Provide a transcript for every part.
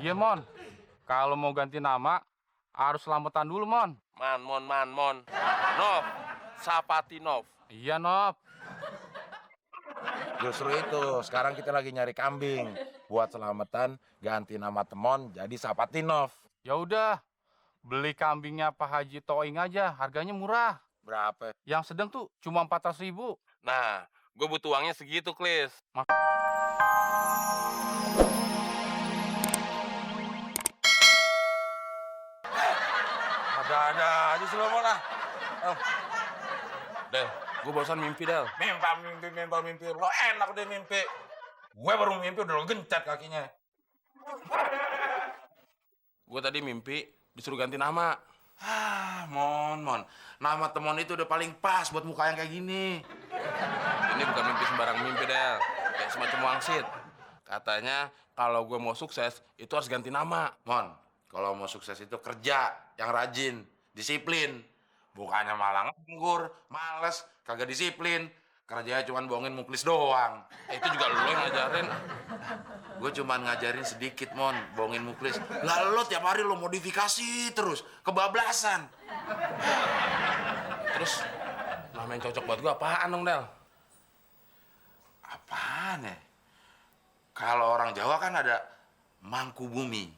Iya, Mon. Kalau mau ganti nama, harus selamatan dulu, Mon. Man. Nov, Sapatinov. Iya, Nop. Justru itu, sekarang kita lagi nyari kambing. Buat selamatan, ganti nama Temon jadi Sapatinov. Ya udah, beli kambingnya Pak Haji Toing aja, harganya murah. Berapa? Yang sedang tuh cuma 400.000. Nah, gue butuh uangnya segitu, Klis. Ada-ada aja sih lo, Mon, ah. Del, gue barusan mimpi, Del. Mimpi. Lo enak deh mimpi. Gue baru mimpi udah lo gencet kakinya. Gue tadi mimpi disuruh ganti nama. Mon. Nama Temon itu udah paling pas buat muka yang kayak gini. Ini bukan mimpi sembarang mimpi, Del. Kayak semacam wangsit. Katanya kalau gue mau sukses, itu harus ganti nama. Mon, kalau mau sukses itu kerja yang rajin, disiplin. Bukannya malah nganggur, males, kagak disiplin. Kerjanya cuma bohongin muklis doang. Itu juga lo yang ngajarin. Gue cuma ngajarin sedikit, Mon, bohongin muklis. Lah lo tiap hari lo modifikasi terus, kebablasan. Terus, nama yang cocok buat gue apaan dong, Del? Apaan ya? Kalau orang Jawa kan ada Mangku Bumi.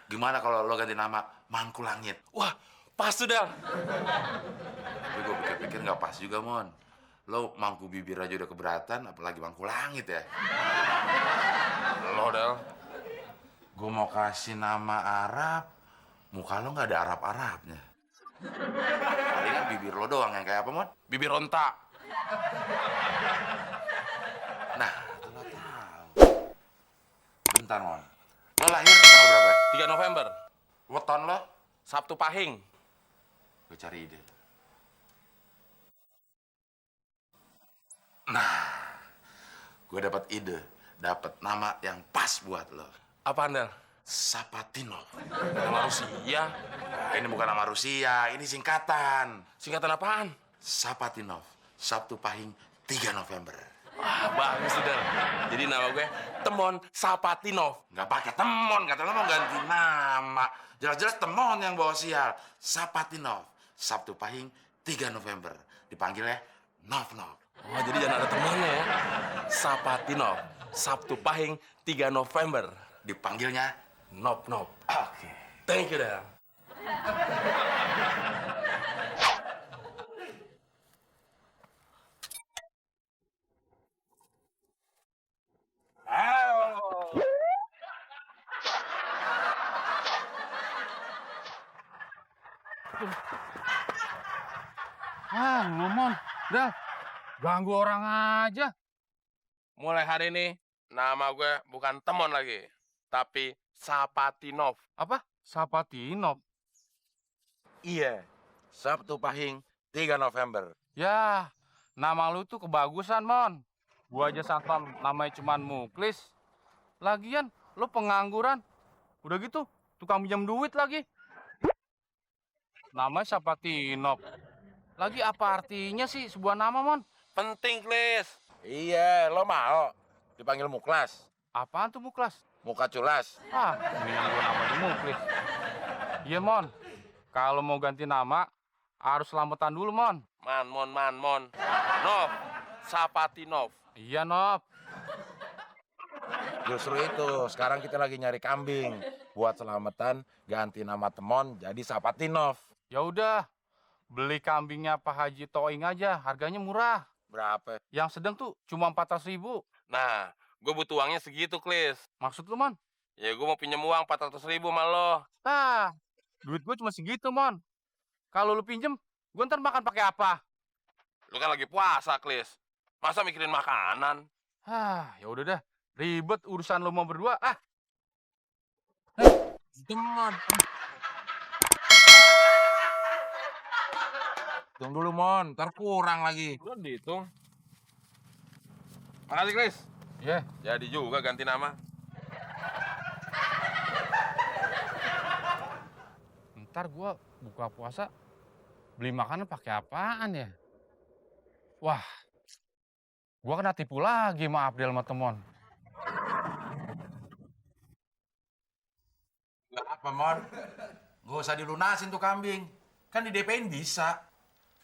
Gimana kalau lo ganti nama Mangku Langit? Wah, pas tuh, Del. Tapi gue pikir-pikir nggak pas juga, Mon. Lo Mangku Bibir aja udah keberatan, apalagi Mangku Langit ya. Lo, Del. Gue mau kasih nama Arab, muka lo nggak ada Arab-Arabnya. Palingan bibir lo doang yang kayak apa, Mon? Bibir onta. Nah, itu lo tahu. Bentar, Mon. Lo lahir tanggal berapa? 3 November. Weton lo? Sabtu Pahing. Gue cari ide. Nah, gue dapat ide. Dapat nama yang pas buat lo. Apaan, Del? Sapatinov. Nama Rusia. Nah, ini bukan nama Rusia, ini singkatan. Singkatan apaan? Sapatinov, Sabtu Pahing 3 November. Wah, bagus tuh, Del. Jadi nama gue Temon Sapatinov. Nggak pakai Temon, kata lo mau ganti nama. Jelas-jelas Temon yang bawa sial. Sapatinov, Sabtu Pahing 3 November. Dipanggilnya Nov. Oh, jadi jangan ada temannya ya. Sapatinov, Sabtu Pahing 3 November. Dipanggilnya Nop. Oke. Thank you, Del. Lu, Mon. Dah, ganggu orang aja. Mulai hari ini, nama gue bukan Temon lagi, tapi Sapatinov. Apa? Sapatinov. Iya, Sabtu Pahing 3 November. Ya, nama lu tuh kebagusan, Mon. Gua aja satpam namanya cuman Muklis. Lagian, lu pengangguran. Udah gitu, tukang pinjam duit lagi. Namanya Sapatinov. Lagi apa artinya sih sebuah nama, Mon? Penting, Klis. Iya, lo mau dipanggil Muklas, Apaan tuh Muklas? muka culas. Mendingan gua namanya Muklis. Iya, Mon. Kalau mau ganti nama, harus selamatan dulu, Mon. Man. Nov, Sapatinov. Iya, Nop. Justru itu, sekarang kita lagi nyari kambing. Buat selamatan, ganti nama Temon jadi Sapatinov. Ya udah, beli kambingnya Pak Haji Toing aja, harganya murah. Berapa? Yang sedang tuh cuma 400.000. Nah, gue butuh uangnya segitu, Klis. Maksud lu, Mon? Ya, gue mau pinjam uang 400.000 sama lo. Duit gue cuma segitu, Mon. Kalau lu pinjem, gue ntar makan pakai apa? Lu kan lagi puasa, Klis. Masa mikirin makanan? Ya udah dah, ribet urusan lu mau berdua. Temon. Hitung dulu, Mon. Ntar kurang lagi. Belum dihitung. Makasih, Klis. Ya, Jadi juga ganti nama. ntar gue buka puasa, beli makanan pakai apaan ya? Wah, gue kena tipu lagi sama Abdel sama Temon. apa, Mon? Gak usah dilunasin tuh kambing. Kan di DP-in bisa.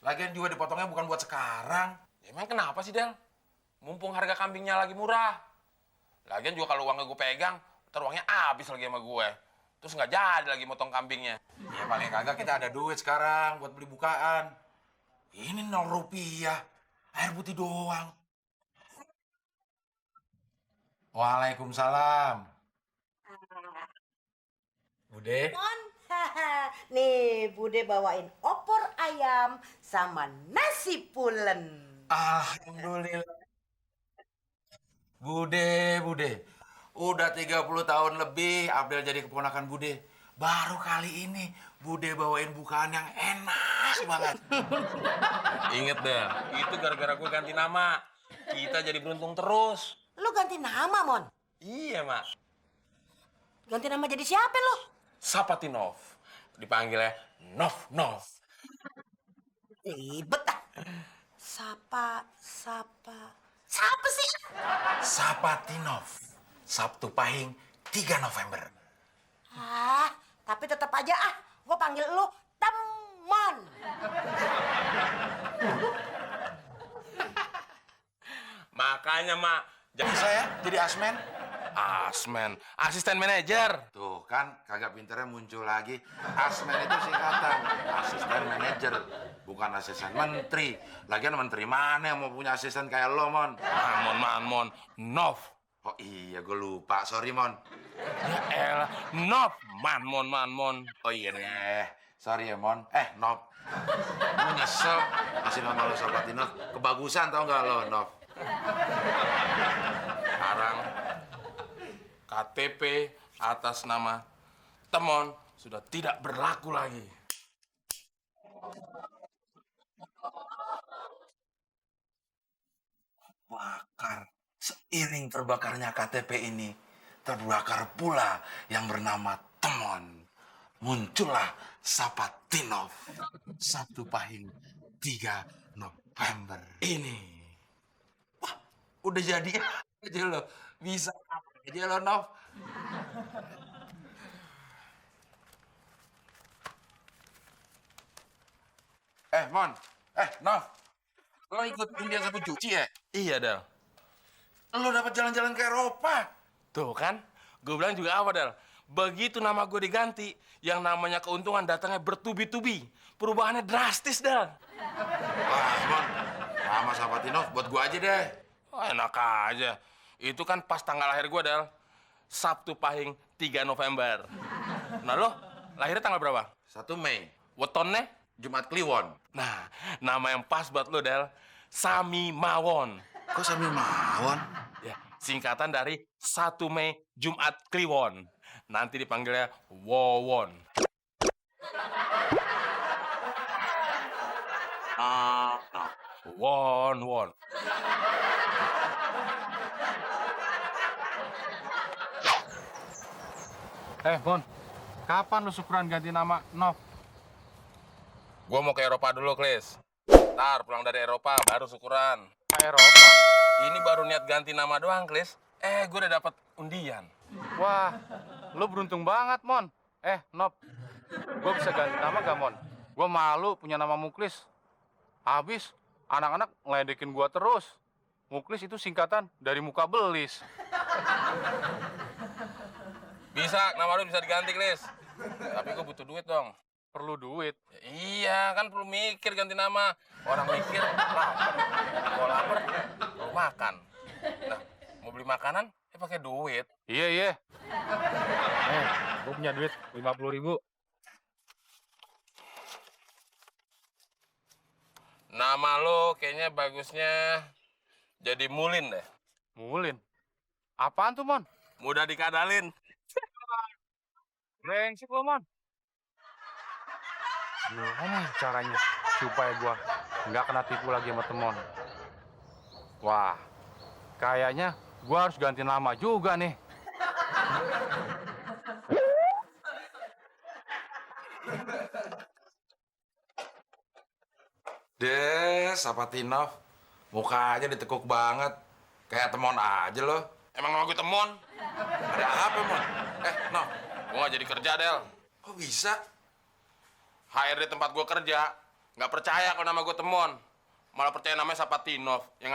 Lagian juga dipotongnya bukan buat sekarang. Ya, emang kenapa sih, Del? Mumpung harga kambingnya lagi murah. Lagian juga kalau uangnya gue pegang, ntar uangnya habis lagi sama gue. Terus nggak jadi lagi motong kambingnya. Ya paling kagak kita ada duit sekarang buat beli bukaan. Ini 0 rupiah. Air putih doang. Waalaikumsalam. Bude. Mon, nih Bude bawain opor ayam sama nasi pulen. Alhamdulillah. Bude. Udah 30 tahun lebih Abdel jadi keponakan Bude. Baru kali ini Bude bawain bukaan yang enak banget. Ingat, Del, itu gara-gara gue ganti nama. Kita jadi beruntung terus. Lu ganti nama, Mon. Iya, Mak. Ganti nama jadi siapa lu? Sapatinov. Dipanggilnya Nov. Ribet ah. Siapa sih? Sapatinov. Sabtu Pahing 3 November. Ah, tapi tetap aja ah, gua panggil lu Temon. Makanya, Mak. Jadi saya jadi asmen. Asmen, asisten manajer. Tuh kan kagak pinternya muncul lagi. Asmen itu singkatan asisten manajer, bukan asisten menteri. Lagian menteri mana yang mau punya asisten kayak lo, Mon? Mon. Nov. Oh iya, gue lupa. Sorry, Mon. Ya elah, Nov. Mon. Oh iya deh. Sorry ya, Mon. Nov. Gue nyesel kasih nama lo Sapatinov. Kebagusan tau nggak lo, Nov? Sekarang KTP atas nama Temon sudah tidak berlaku lagi. Bakar. Seiring terbakarnya KTP ini, terbakar pula yang bernama Temon. Muncullah Sapatinov. Sabtu Pahing 3 November. Ini. Wah, udah jadi aja lo. Bisa apa aja lo, Nov. Mon. Nov. Lo ikut India Sapu Cuci ya? Iya, Del. Lo dapat jalan-jalan ke Eropa. Tuh kan, gue bilang juga apa, Del? Begitu nama gue diganti, yang namanya keuntungan datangnya bertubi-tubi. Perubahannya drastis, Del. Wah, Mon. Nama Sapatinov buat gua aja deh. Oh, enak aja. Itu kan pas tanggal lahir gue, Del. Sabtu Pahing 3 November. Nah, lo lahirnya tanggal berapa? 1 Mei. Wetonnya? Jumat Kliwon. Nah, nama yang pas buat lo, Del. Sami Mawon. Kok sambil mawon? Ya, singkatan dari 1 Mei Jumat Kliwon. Nanti dipanggilnya Wowon. Won. Mon, kapan lu syukuran ganti nama Nov? Gua mau ke Eropa dulu, Klis. Ntar pulang dari Eropa baru syukuran. Ke Eropa. Ini baru niat ganti nama doang, Klis. Gue udah dapat undian. Wah, lu beruntung banget, Mon. Nov, gua bisa ganti nama gak, Mon? Gua malu punya nama Muklis. Habis, anak-anak ngeledekin gua terus. Muklis itu singkatan dari muka belis. Bisa, nama lu bisa diganti, Klis. Tapi gue butuh duit dong. Perlu duit. Ya, iya, kan perlu mikir ganti nama. Orang mikir, lapar. Kalau lapar, perlu makan. Nah, mau beli makanan, pakai duit. Iya. Gua punya duit 50.000. Nama lo kayaknya bagusnya jadi Mulin deh. Mulin. Apaan tuh, Mon? Mudah dikadalin. Brengsek lo, Mon. Gimana caranya supaya gua nggak kena tipu lagi sama Temon? Wah, kayaknya gua harus ganti nama juga nih. Sapatinov. Mukanya ditekuk banget. Kayak Temon aja lo. Emang nama gue Temon? Ada apa, Mon? Nov. Gue nggak jadi kerja, Del. Kok bisa? HRD tempat gue kerja nggak percaya kalau nama gue Temon, malah percaya namanya Sapatinov yang